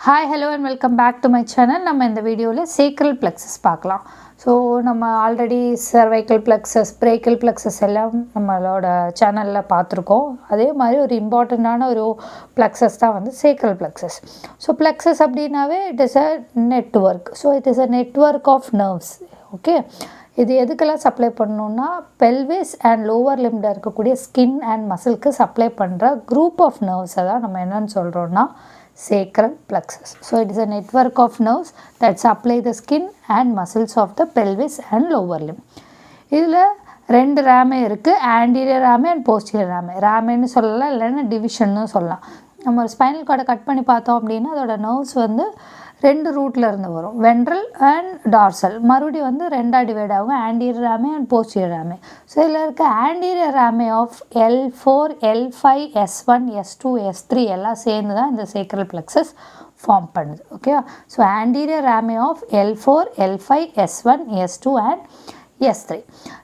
Hi, hello and welcome back to my channel. நம்ம இந்த வீடியோல sacral plexus பார்க்கலாம். ஸோ நம்ம already cervical plexus, brachial plexus எல்லாம் நம்மளோட சேனலில் பார்த்துருக்கோம். அதே மாதிரி ஒரு இம்பார்ட்டண்ட்டான ஒரு plexus தான் வந்து sacral plexus. ஸோ plexus அப்படின்னாவே it is a network. So it is a network of nerves. Okay, இது எதுக்கெல்லாம் சப்ளை பண்ணணுன்னா பெல்விஸ் அண்ட் லோவர் லிம்பில் இருக்கக்கூடிய ஸ்கின் அண்ட் மசிலுக்கு சப்ளை பண்ணுற குரூப் ஆஃப் நர்வ்ஸை தான் நம்ம என்னென்னு சொல்கிறோன்னா sacral plexus. So it is a network of nerves that supply the skin and muscles of the pelvis and lower limb. இதில் ரெண்டு ரேமே இருக்குது, anterior rami and posterior rami. ரேமேன்னு சொல்லலாம், இல்லைன்னா டிவிஷன்னு சொல்லலாம். நம்ம ஒரு ஸ்பைனல் கார்டை கட் பண்ணி பார்த்தோம் அப்படின்னா அதோட நர்வ்ஸ் வந்து ரெண்டு ரூட்டில் இருந்து வரும், வென்ட்ரல் அண்ட் டார்சல். மறுபடியும் வந்து ரெண்டாக டிவைட் ஆகும், anterior rami and posterior rami. So இதில் இருக்க anterior rami of L4, L5, S1, S2, S3 எல்லாம் சேர்ந்து தான் இந்த sacral plexus ஃபார்ம் பண்ணுது. ஓகேவா? So anterior rami of L4, L5, S1, S2 and S3.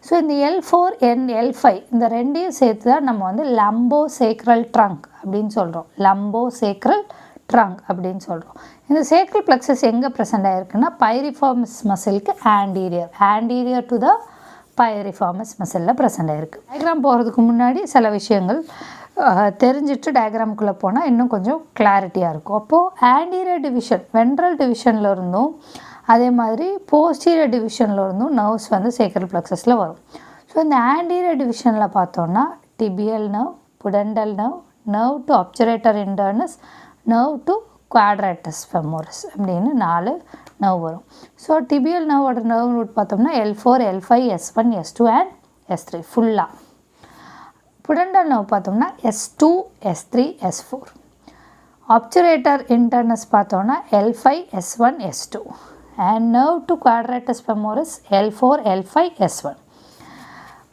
So இந்த L4 and L5 இந்த ரெண்டையும் சேர்த்து தான் நம்ம வந்து லம்போசேக்ரல் ட்ரங்க் அப்படின்னு சொல்கிறோம். லம்போசேக்ரல் ட்ரங்க் அப்படின்னு சொல்கிறோம். இந்த sacral plexus எங்கே ப்ரெசென்ட் ஆகிருக்குன்னா பைரிஃபார்மஸ் மசிலுக்கு ஆன்டீரியர் டு த பைரிஃபார்மஸ் மசிலில் ப்ரெசென்ட் ஆகிருக்கு. டயக்ராம் போகிறதுக்கு முன்னாடி சில விஷயங்கள் தெரிஞ்சிட்டு டயக்ராமுக்குள்ளே போனால் இன்னும் கொஞ்சம் கிளாரிட்டியாக இருக்கும். அப்போது ஆன்டீரியர் டிவிஷன் வென்ட்ரல் டிவிஷனில் இருந்தும் அதே மாதிரி போஸ்டீரியர் டிவிஷனில் இருந்தும் நர்வ்ஸ் வந்து sacral plexusல வரும். ஸோ இந்த ஆன்டீரியர் டிவிஷனில் பார்த்தோன்னா tibial nerve, pudendal nerve, nerve to obturator internus, nerve to quadratus femoris அப்படின்னு 4 நர்வ் வரும். ஸோ டிபியல் நர்வோட நர்வ் ரூட் பார்த்தோம்னா L4, L5, S1, S2 and S3 ஃபுல்லாக. புடெண்டல் நர்வ் பார்த்தோம்னா S2, S3, S4. அப்சுரேட்டர் இன்டர்னஸ் பார்த்தோம்னா L5, S1, S2 and nerve to quadratus femoris L4, L5, S1.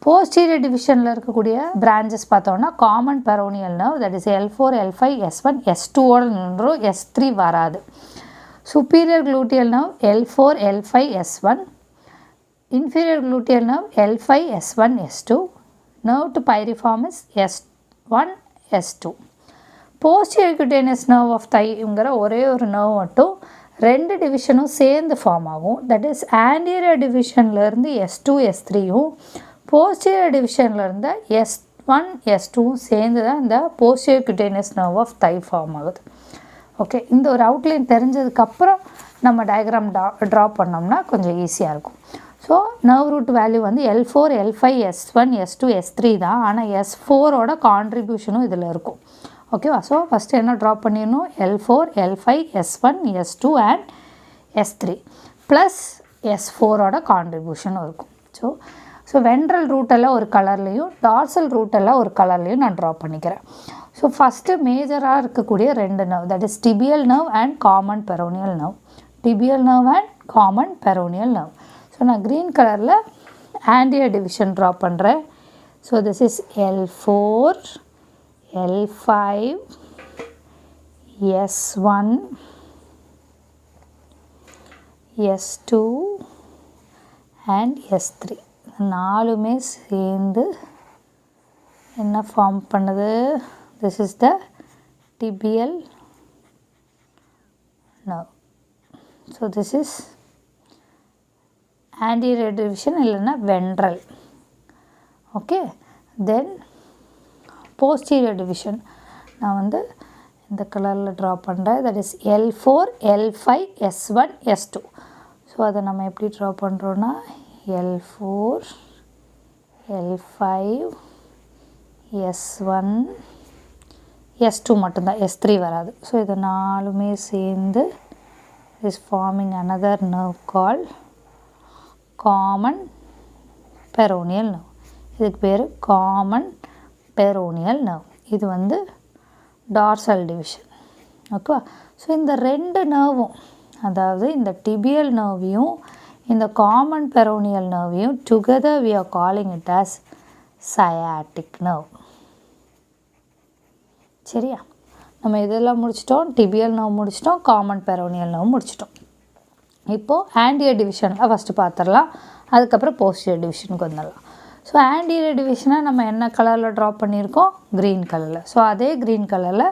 Posterior டிவிஷனில் இருக்கக்கூடிய branches பார்த்தோன்னா common peroneal nerve, that is L4, L5, S1, S2ஓட நின்றும், S3 வராது. Superior gluteal nerve L4, L5, S1. Inferior gluteal nerve L5, S1, S2. Nerve to piriformis S1, S2. Posterior cutaneous nerve of தைங்கிற ஒரே ஒரு nerve மட்டும் ரெண்டு டிவிஷனும் சேர்ந்து ஃபார்ம் ஆகும். தட் இஸ் ஆன்டீரியர் டிவிஷன்லேருந்து S2, S3யும் போஸ்டீரியர் டிவிஷனில் இருந்த S1, S2வும் சேர்ந்து தான் இந்த posterior cutaneous nerve of thigh form ஆகுது. ஓகே, இந்த ஒரு அவுட்லைன் தெரிஞ்சதுக்கப்புறம் நம்ம டயக்ராம் ட்ரா பண்ணோம்னா கொஞ்சம் ஈஸியாக இருக்கும். ஸோ நர்வ் ரூட் வேல்யூ வந்து L4, L5, S1, S2, S3 தான். ஆனால் S4ஓட கான்ட்ரிபியூஷனும் இதில் இருக்கும். ஓகேவா? ஸோ ஃபஸ்ட்டு என்ன ட்ரா பண்ணிடணும், L4, L5, S1, S2 and S3 plus S4ஓட கான்ட்ரிபியூஷனும் இருக்கும். ஸோ வென்ட்ரல் ரூட்டெல்லாம் ஒரு கலர்லேயும் டார்சல் ரூட்டெல்லாம் ஒரு கலர்லேயும் நான் ட்ரா பண்ணிக்கிறேன். ஸோ ஃபஸ்ட்டு மேஜராக இருக்கக்கூடிய ரெண்டு nerve, that is tibial nerve and common peroneal nerve. Tibial nerve and common peroneal nerve. So நான் க்ரீன் கலரில் ஆன்டீரியர் டிவிஷன் ட்ரா பண்ணுறேன். So this is L4, L5, S1, S2 and S3. நாலுமே சேர்ந்து என்ன form பண்ணுது, this is the tibial nerve. So this is anterior division இல்லைன்னா ventral. Okay, தென் posterior division நான் வந்து இந்த கலரில் ட்ரா பண்ணுறேன். That is L4, L5, S1, S2. So அதை நம்ம எப்படி ட்ரா பண்ணுறோன்னா L4, L5, S1, S2 மட்டும்தான், S3 வராது. ஸோ இது நாலுமே சேர்ந்து is farming another nerve call common peroneal nerve. இதுக்கு பேர் காமன் பெரோனியல் நர்வ். இது வந்து டார்சல் டிவிஷன். ஓகேவா? ஸோ இந்த ரெண்டு நர்வும், அதாவது இந்த டிபியல் நர்வையும் இந்த காமன் பெரோனியல் நர்வையும் together we are calling it as sciatic nerve. சரியா? நம்ம இதெல்லாம் முடிச்சிட்டோம், டிபியல் நர்வ் முடிச்சிட்டோம், காமன் பெரோனியல் நர்வ் முடிச்சிட்டோம். இப்போது ஆன்டீரியர் டிவிஷனில் ஃபஸ்ட்டு பார்த்துடலாம், அதுக்கப்புறம் போஸ்டீரியர் டிவிஷனுக்கு வந்துடலாம். ஸோ ஆன்டீரியர் டிவிஷனை நம்ம என்ன கலரில் ட்ரா பண்ணியிருக்கோம், க்ரீன் கலரில். ஸோ அதே க்ரீன் கலரில்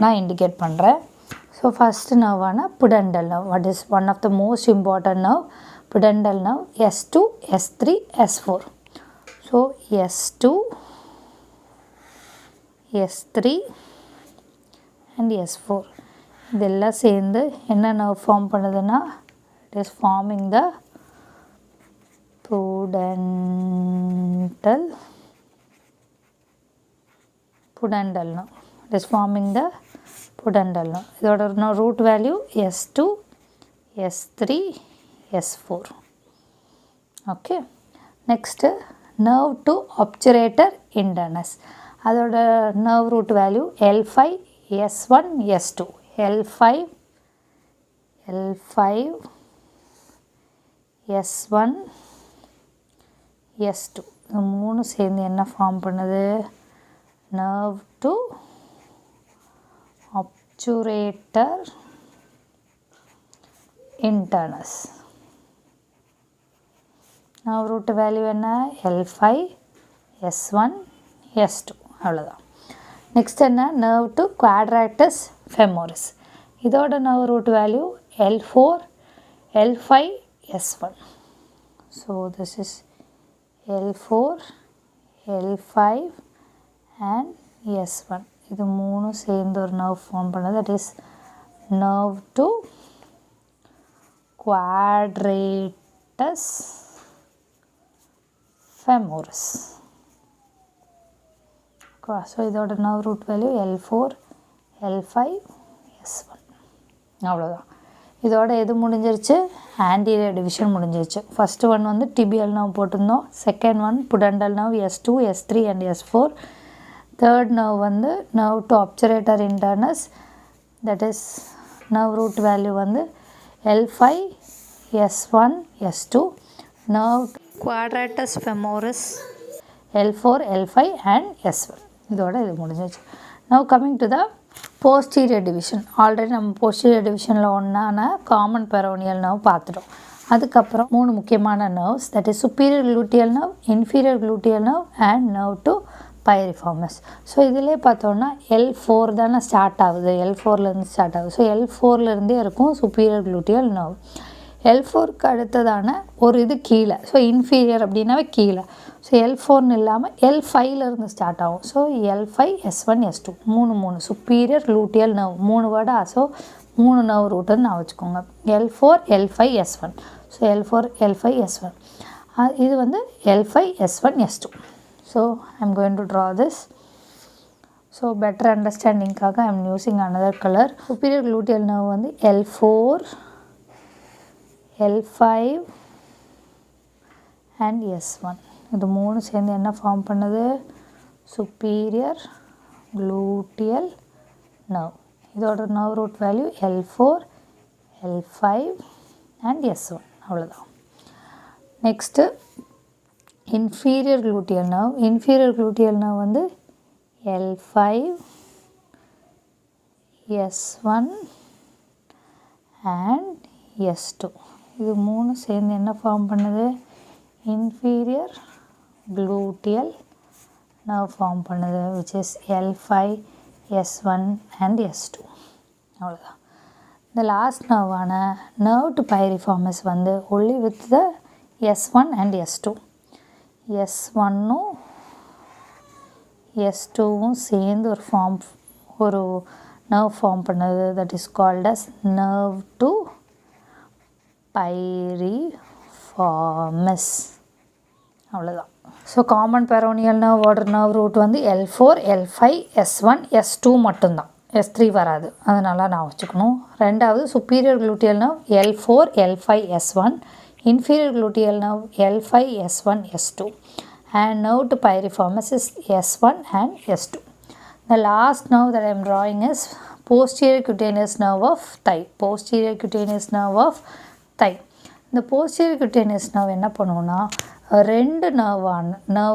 நான் இண்டிகேட் பண்ணுறேன். ஸோ ஃபஸ்ட் நர்வான pudendal nerve. What is one of the most important nerve? Pudendal nerve. S2, S3, S4. So S2, S3 and S4. இதெல்லாம் சேர்ந்து என்ன nerve form பண்ணுதுன்னா, it is forming the pudendal nerve. It is forming the pudendal nerve. இதோட root value S2, S3, S4. Okay. Next, nerve to obturator internus. அதோட nerve root value L5, S1, S2. L5, S1, S2. இந்த மூணு சேர்ந்து என்ன form பண்ணுது? nerve to obturator internus. nerve root value என்ன? L5, S1, S2. அவ்வளோதான். Next என்ன? nerve to quadratus femoris. இதோட nerve root value L4, L5, S1. So this is L4, L5 and S1. இது மூணு சேர்ந்து ஒரு nerve form பண்ணுது. That is nerve to quadratus femoris. So இதோட nerve root value L4, L5, S1. அவ்வளோதான். இதோட எது முடிஞ்சிருச்சு? anterior division முடிஞ்சிருச்சு. ஃபஸ்ட்டு ஒன் வந்து tibial nerve போட்டிருந்தோம். Second one pudendal nerve S2, S3 and S4. Third nerve வந்து nerve to obturator internus. that is nerve root value வந்து L5, S1, S2. nerve quadratus femoris L4, L5 and S1. இதோட இது முடிஞ்சிருச்சு. now coming to the posterior division. Already நம்ம posterior divisionல ஒன்றான common peroneal nerve பார்த்துட்டோம். அதுக்கப்புறம் மூணு முக்கியமான nerves, that is superior gluteal nerve, inferior gluteal nerve and nerve to piriformis. So இதிலே பார்த்தோன்னா L4 தானே ஸ்டார்ட் ஆகுது, L4லேருந்து ஸ்டார்ட் ஆகுது. ஸோ L4லேருந்தே இருக்கும் superior gluteal nerve. L4க்கு அடுத்ததான ஒரு இது கீழே, ஸோ இன்ஃபீரியர் அப்படின்னாவே கீழே. ஸோ L4ன்னு இல்லாமல் L5லேருந்து ஸ்டார்ட் ஆகும். ஸோ L5, S1, S2 மூணு superior gluteal nerve 3 வேர்டா. ஸோ 3 nerve ரூட்டுன்னு நான் வச்சுக்கோங்க. L4, L5, S1. So L4, L5, S1. இது வந்து L5, S1, S2. So I am going to draw this. So better அண்டர்ஸ்டாண்டிங்காக I am using another colour. superior gluteal nerve வந்து L4, L5 and S1. இது மூணு சேர்ந்து என்ன form பண்ணுது? superior gluteal nerve. இதோட nerve root value L4, L5 and S1. அவ்வளோதான். Next inferior gluteal nerve. inferior gluteal nerve வந்து L5, S1 and S2. இது மூணு சேர்ந்து என்ன ஃபார்ம் பண்ணுது? inferior gluteal nerve ஃபார்ம் பண்ணுது, which is L5, S1 and S2. அவ்வளோதான். இந்த லாஸ்ட் நர்வான nerve to piriformis வந்து only with the S1 and S2. S1ம் S2வும் சேர்ந்து ஒரு nerve ஃபார்ம் பண்ணுது, that is called as nerve to piriformis. அவ்வளோதான். ஸோ காமன் பெரோனியல் நர்வோட nerve root வந்து L4, L5, S1, S2 மட்டும்தான். S3 வராது, அதனால நான் வச்சுக்கணும். ரெண்டாவது superior gluteal nerve L4, L5, S1. inferior gluteal nerve L5, S1, S2. and nerve to piriformis is S1 and S2. The last nerve that I am drawing is posterior cutaneous nerve of thigh. posterior cutaneous nerve of thigh. இந்த posterior cutaneous nerve என்ன பண்ணுவோம்னா, ரெண்டு nerve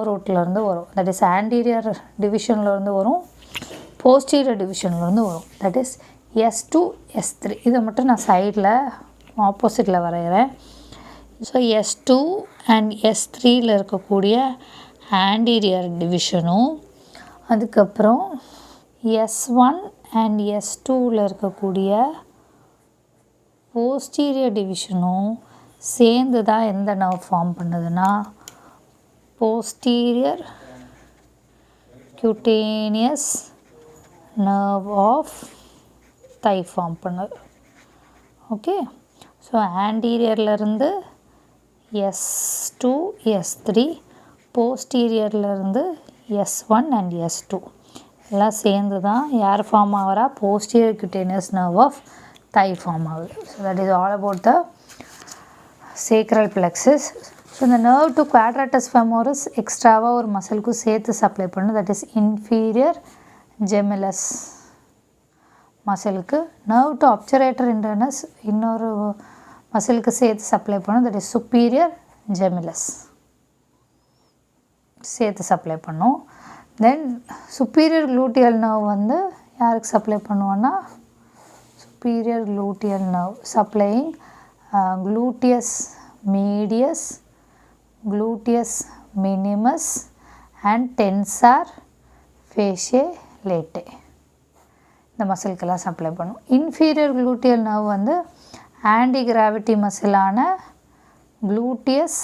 rootலேருந்து வரும். that is anterior divisionலேருந்து வரும், posterior divisionலேருந்து வரும். that is S2, S3. இதை மட்டும் நான் சைடில் ஆப்போசிட்டில் வரைகிறேன். ஸோ S2 and S3யில் இருக்கக்கூடிய anterior divisionம், அதுக்கப்புறம் S1 and S2வில் இருக்கக்கூடிய போஸ்டீரியர் டிவிஷனும் சேர்ந்து தான் எந்த நர்வ் ஃபார்ம் பண்ணுதுன்னா posterior cutaneous nerve of thigh form பண்ணுது. ஓகே, ஸோ ஆன்டீரியர்லேருந்து S2 S3, போஸ்டீரியர்லேருந்து S1 அண்ட் S2 எல்லாம் சேர்ந்து தான் யார் ஃபார்ம் ஆகிறா posterior cutaneous nerve of thigh form ஆகுது. So that is all about the sacral plexus. So இந்த நர்வ் டு குவாட்ராட்டஸ் ஃபெமோரஸ் எக்ஸ்ட்ராவாக ஒரு மசிலுக்கும் சேர்த்து சப்ளை பண்ணும். தட் இஸ் இன்ஃபீரியர் ஜெமிலஸ் மசிலுக்கு. நர்வ் டு அப்சரேட்டர் இன்டர்னஸ் இன்னொரு மசிலுக்கு சேர்த்து சப்ளை பண்ணும். தட் இஸ் சுப்பீரியர் ஜெமிலஸ் சேர்த்து சப்ளை பண்ணும். தென் சுப்பீரியர் குளூட்டியல் நர்வ் வந்து யாருக்கு சப்ளை பண்ணுவோன்னா superior gluteal nerve supplying gluteus medius, gluteus minimus and tensor fasciae latae இந்த மசில்க்கெல்லாம் சப்ளை பண்ணும். இன்ஃபீரியர் குளூட்டியல் நர்வ் வந்து ஆன்டி கிராவிட்டி மசிலான குளூட்டியஸ்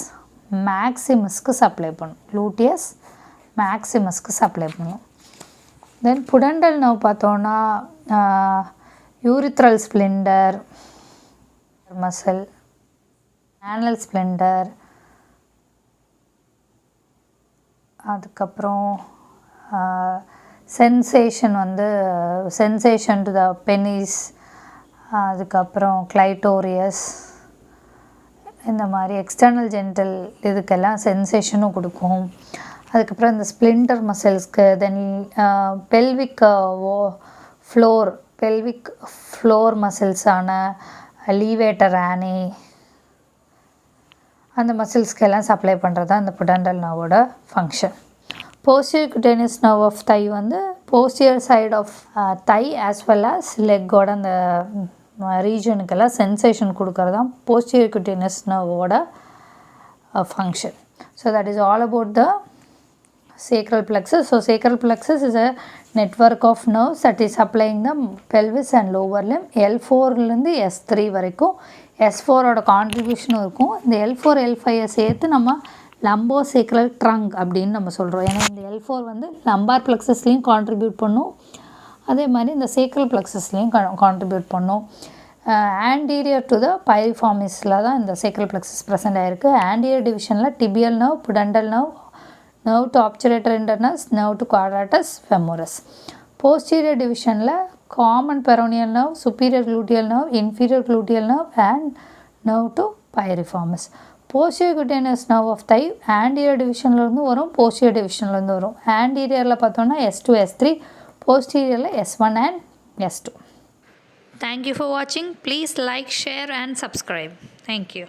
மேக்ஸிமஸ்க்கு சப்ளை பண்ணும். குளூட்டியஸ் மேக்ஸிமஸ்க்கு சப்ளை பண்ணும். தென் புடண்டல் நர்வ் பார்த்தோன்னா urethral sphincter muscle, anal sphincter, அதுக்கப்புறம் சென்சேஷன் வந்து சென்சேஷன் டு த பெனிஸ், அதுக்கப்புறம் கிளைட்டோரியஸ், இந்த மாதிரி எக்ஸ்டர்னல் ஜென்டல் இதுக்கெல்லாம் சென்சேஷனும் கொடுக்கும். அதுக்கப்புறம் இந்த ஸ்ப்ளிண்டர் மசில்ஸ்க்கு, then pelvic floor pelvic floor மசில்ஸான லீவேட்டர் ஆனி அந்த மசில்ஸ்க்கெல்லாம் சப்ளை பண்ணுறது தான் இந்த புடண்டல் நர்வோட function. Posterior cutaneous nerve of thigh வந்து posterior side of thigh as well as லெக்கோட அந்த ரீஜனுக்கெல்லாம் சென்சேஷன் கொடுக்கறது தான் போஸ்டியர் குட்டேனியஸ் நர்வோட function. So that is all about the sacral plexus. So sacral plexus is a network of nerves that is supplying the pelvis and lower limb. L4லேருந்து S3 வரைக்கும் S4ஓட கான்ட்ரிபியூஷனும் இருக்கும். இந்த L4 L5 சேர்த்து நம்ம லம்போசேக்ரல் trunk அப்படின்னு நம்ம சொல்கிறோம். ஏன்னா இந்த L4 வந்து லம்பார் பிளெக்ஸஸ்லேயும் கான்ட்ரிபியூட் பண்ணும், அதே மாதிரி இந்த சேக்ரல் பிளெக்ஸஸ்லேயும் கான்ட்ரிபியூட் பண்ணும். ஆன்டீரியர் டு த பைரிஃபார்மிஸில் தான் இந்த சேக்ரல் பிளெக்ஸஸ் ப்ரெசென்ட் ஆகிருக்கு. ஆன்டீரியர் டிவிஷனில் tibial nerve, pudendal nerve, nerve to obturator internus, nerve to quadratus femoris. Posterior divisionல common peroneal nerve, superior gluteal nerve, inferior gluteal nerve and nerve to piriformis. Posterior cutaneous nerve of thigh anterior divisionல இருந்து வரும், posterior divisionல இருந்து வரும். anteriorல பார்த்தோம்னா S2 S3, posteriorல S1 and S2. Thank you for watching. Please like, share and subscribe. Thank you.